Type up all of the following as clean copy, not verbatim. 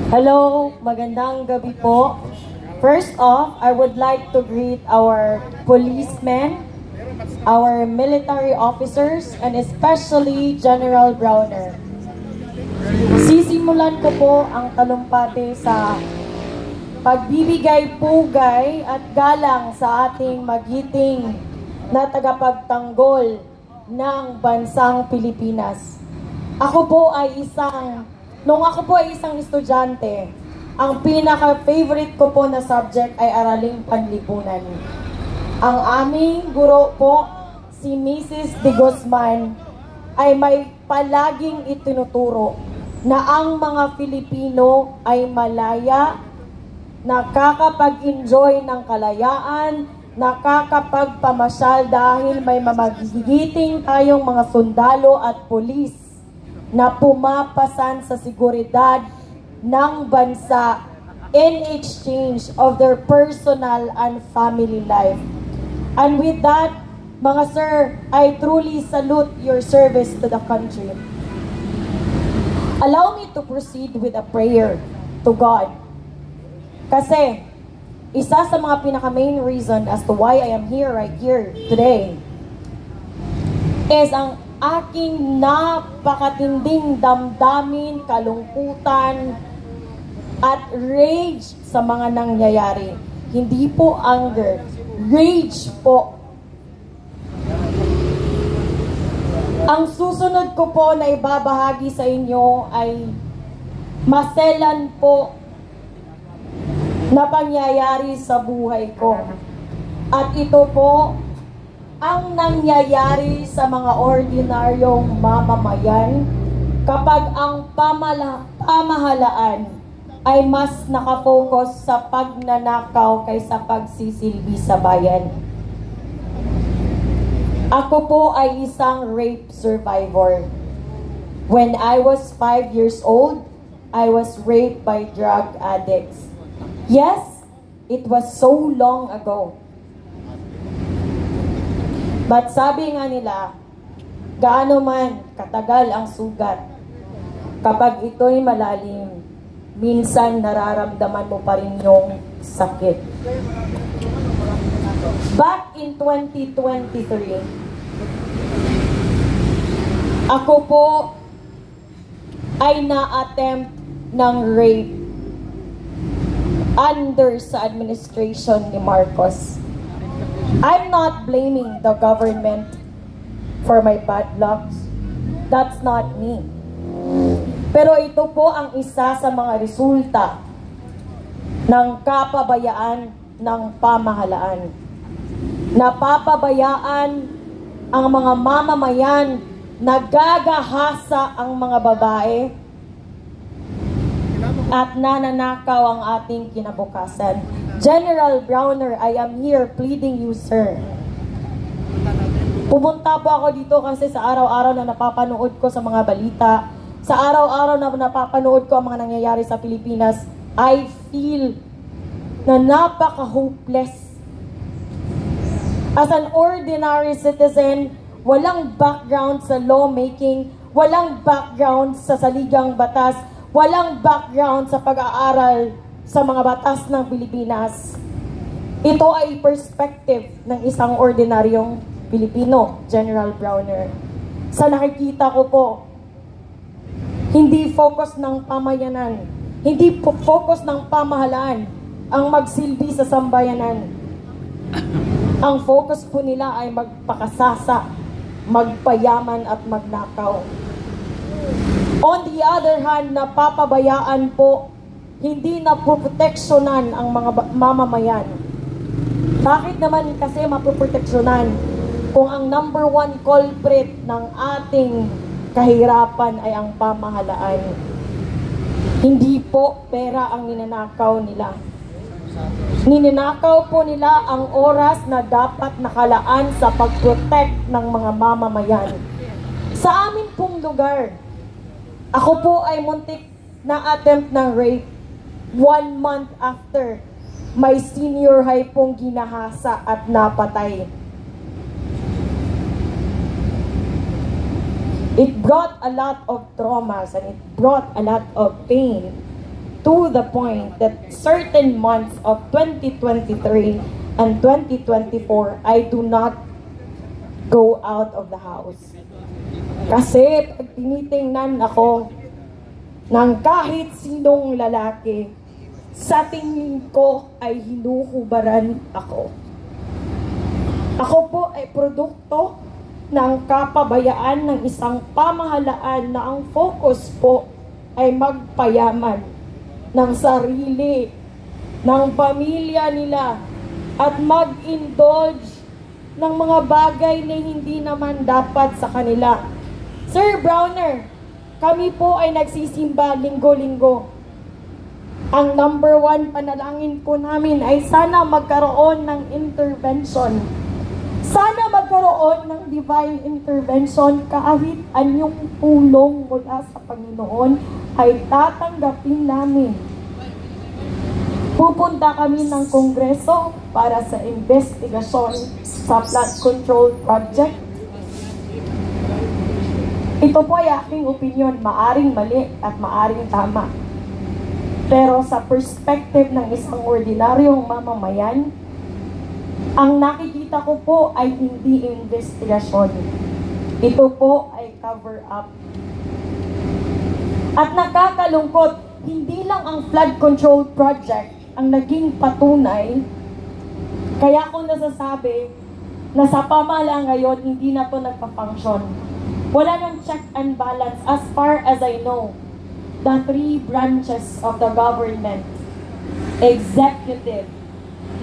Hello, magandang gabi po. First off, I would like to greet our policemen, our military officers, and especially General Browner. Sisimulan ko po ang talumpati sa pagbibigay pugay at galang sa ating magiting na tagapagtanggol ng bansang Pilipinas. Nung ako po ay isang estudyante, ang pinaka-favorite ko po na subject ay araling panlipunan. Ang aming guro po, si Mrs. De Guzman, ay may palaging itinuturo na ang mga Pilipino ay malaya, nakakapag-enjoy ng kalayaan, nakakapagpamasyal dahil may mamagigiting tayong mga sundalo at pulis na pumapasan sa seguridad ng bansa in exchange of their personal and family life. And with that, mga sir, I truly salute your service to the country. Allow me to proceed with a prayer to God. Kasi, isa sa mga pinaka-main reason as to why I am here right here today is ang aking napakatinding damdamin, kalungkutan, at rage sa mga nangyayari. Hindi po anger, rage po. Ang susunod ko po na ibabahagi sa inyo ay maselan po na pangyayari sa buhay ko. At ito po ang nangyayari sa mga ordinaryong mamamayan kapag ang pamahalaan ay mas nakafocus sa pagnanakaw kaysa pagsisilbi sa bayan. Ako po ay isang rape survivor. When I was 5 years old, I was raped by drug addicts. Yes, it was so long ago. But sabi nga nila, gaano man katagal ang sugat, kapag ito'y malalim, minsan nararamdaman mo pa rin yung sakit. Back in 2023, ako po ay na-attempt ng rape under sa administration ni Marcos. I'm not blaming the government for my bad lucks. That's not me. Pero ito po ang isa sa mga resulta ng kapabayaan ng pamahalaan. Napapabayaan ang mga mamamayan, nagagahasa ang mga babae, at nananakaw ang ating kinabukasan. General Browner, I am here pleading you, sir. Pumunta po ako dito kasi sa araw-araw na napapanood ko sa mga balita, sa araw-araw na napapanood ko ang mga nangyayari sa Pilipinas, I feel na napaka-hopeless. As an ordinary citizen, walang background sa lawmaking, walang background sa saligang batas, walang background sa pag-aaral sa mga batas ng Pilipinas. Ito ay perspective ng isang ordinaryong Pilipino, General Browner. Sa nakikita ko po, hindi focus ng pamayanan, hindi focus ng pamahalaan ang magsilbi sa sambayanan. Ang focus po nila ay magpakasasa, magpayaman at magnakaw. On the other hand, napapabayaan po, hindi na poproteksyonan ang mga mamamayan. Bakit naman kasi mapoproteksyonan kung ang number one culprit ng ating kahirapan ay ang pamahalaan? Hindi po pera ang ninanakaw nila. Ninanakaw po nila ang oras na dapat nakalaan sa pag-protect ng mga mamamayan. Sa amin pong lugar, ako po ay muntik na attempt ng rape 1 month after may senior high pong ginahasa at napatay. It brought a lot of traumas and it brought a lot of pain. to the point that certain months of 2023 and 2024, I do not go out of the house. Kasi pag tinitingnan ako ng kahit sinong lalaki, sa tingin ko ay hinuhubaran ako. Ako po ay produkto ng kapabayaan ng isang pamahalaan na ang focus po ay magpayaman ng sarili, ng pamilya nila, at mag-indulge ng mga bagay na hindi naman dapat sa kanila. Sir Browner, kami po ay nagsisimba linggo-linggo. Ang number 1 panalangin po namin ay sana magkaroon ng intervention. Sana magkaroon ng divine intervention, kahit anyong tulong mula sa Panginoon ay tatanggapin namin. Pupunta kami ng Kongreso para sa investigasyon sa flood control project. Ito po ay aking opinion, maaring mali at maaring tama. Pero sa perspective ng isang ordinaryong mamamayan, ang nakikita ko po ay hindi investigasyon. Ito po ay cover-up. At nakakalungkot, hindi lang ang flood control project ang naging patunay, kaya ko nasasabi na sa pamahalaan ngayon, hindi na ito nagpa-function. Wala nang check and balance as far as I know. The 3 branches of the government, executive,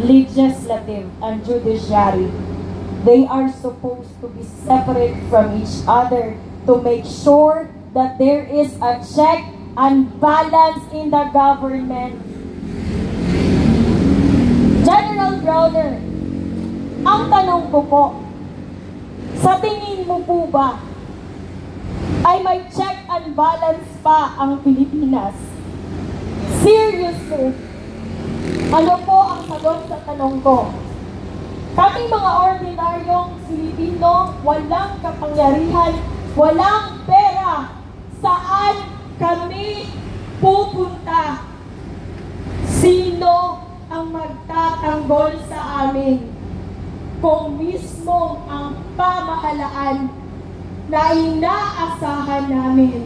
legislative, and judiciary, they are supposed to be separate from each other to make sure that there is a check and balance in the government. General Browner, ang tanong ko po, sa tingin mo po ba ay may check and balance pa ang Pilipinas? Seriously, ano po ang sagot sa tanong ko? Kami mga ordinaryong Pilipino, walang kapangyarihan, walang pera. Saan kami pupunta? Sino ang magtatanggol sa amin? Kung mismo ang pamahalaan na inaasahan namin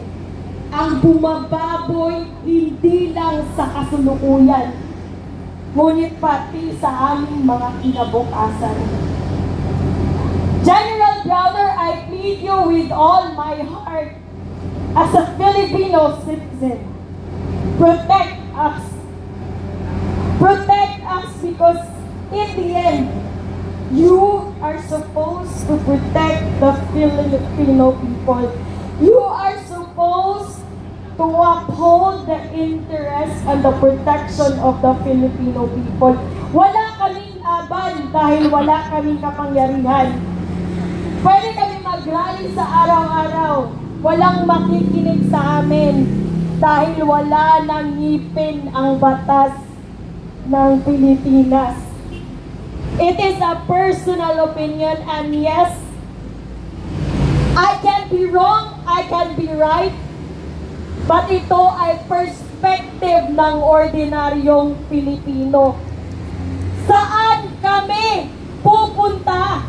ang bumababoy hindi lang sa kasulukuyan, ngunit pati sa aming mga kinabukasan. General Browner, I plead you with all my heart as a Filipino citizen. Protect us. Protect us because in the end, you are supposed to protect the Filipino people. You are supposed to uphold the interest and the protection of the Filipino people. Wala kaming laban dahil wala kaming kapangyarihan. Pwede kami mag-rally sa araw-araw. Walang makikinig sa amin dahil wala nang ngipin ang batas ng Pilipinas. It is a personal opinion, and yes, I can be wrong, I can be right, but ito ay perspective ng ordinaryong Pilipino. Saan kami pupunta?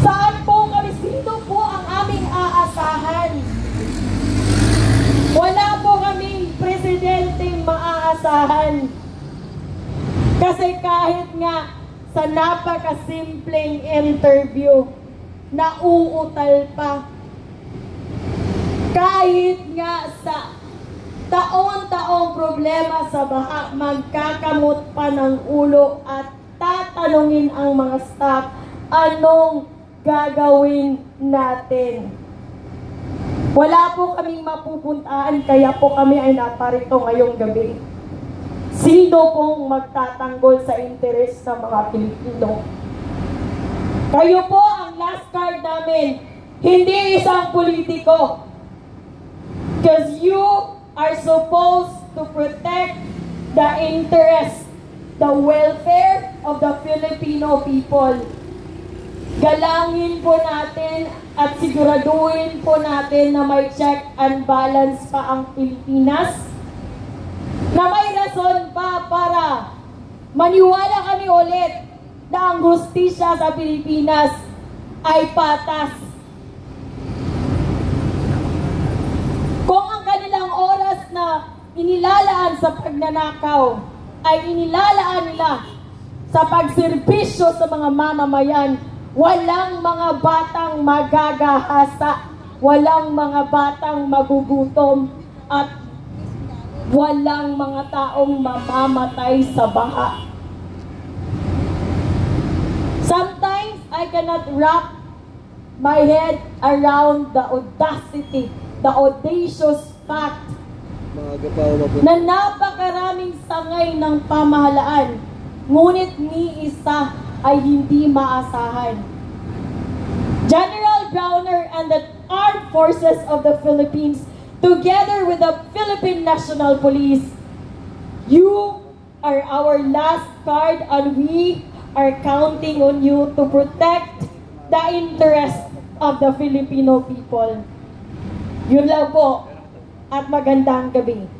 Saan po kami? Sino po ang aming aasahan? Wala po kaming presidenteng maaasahan. Kasi kahit nga sa napakasimpleng interview, nauutal pa. Kahit nga sa taon-taong problema sa baha, magkakamot pa ng ulo at tatanungin ang mga staff, anong gagawin natin? Wala po kaming mapupuntaan, kaya po kami ay naparito ngayong gabi. Sino pong magtatanggol sa interes ng mga Pilipino? Kayo po ang last card namin, hindi isang politiko. Because you are supposed to protect the interest, the welfare of the Filipino people. Galangin po natin at siguraduhin po natin na may check and balance pa ang Pilipinas. na may rason pa para maniwala kami ulit na ang hustisya sa Pilipinas ay patas. Kung ang kanilang oras na inilalaan sa pagnanakaw ay inilalaan nila sa pagserbisyo sa mga mamamayan, walang mga batang magagahasa, walang mga batang magugutom, at walang mga taong mamamatay sa baha. Sometimes I cannot wrap my head around the audacity, the audacious fact na napakaraming sangay ng pamahalaan, ngunit ni isa ay hindi maasahan. General Browner and the Armed Forces of the Philippines, together with the Philippine National Police, you are our last card and we are counting on you to protect the interest of the Filipino people. Yun lang po, at magandang gabi.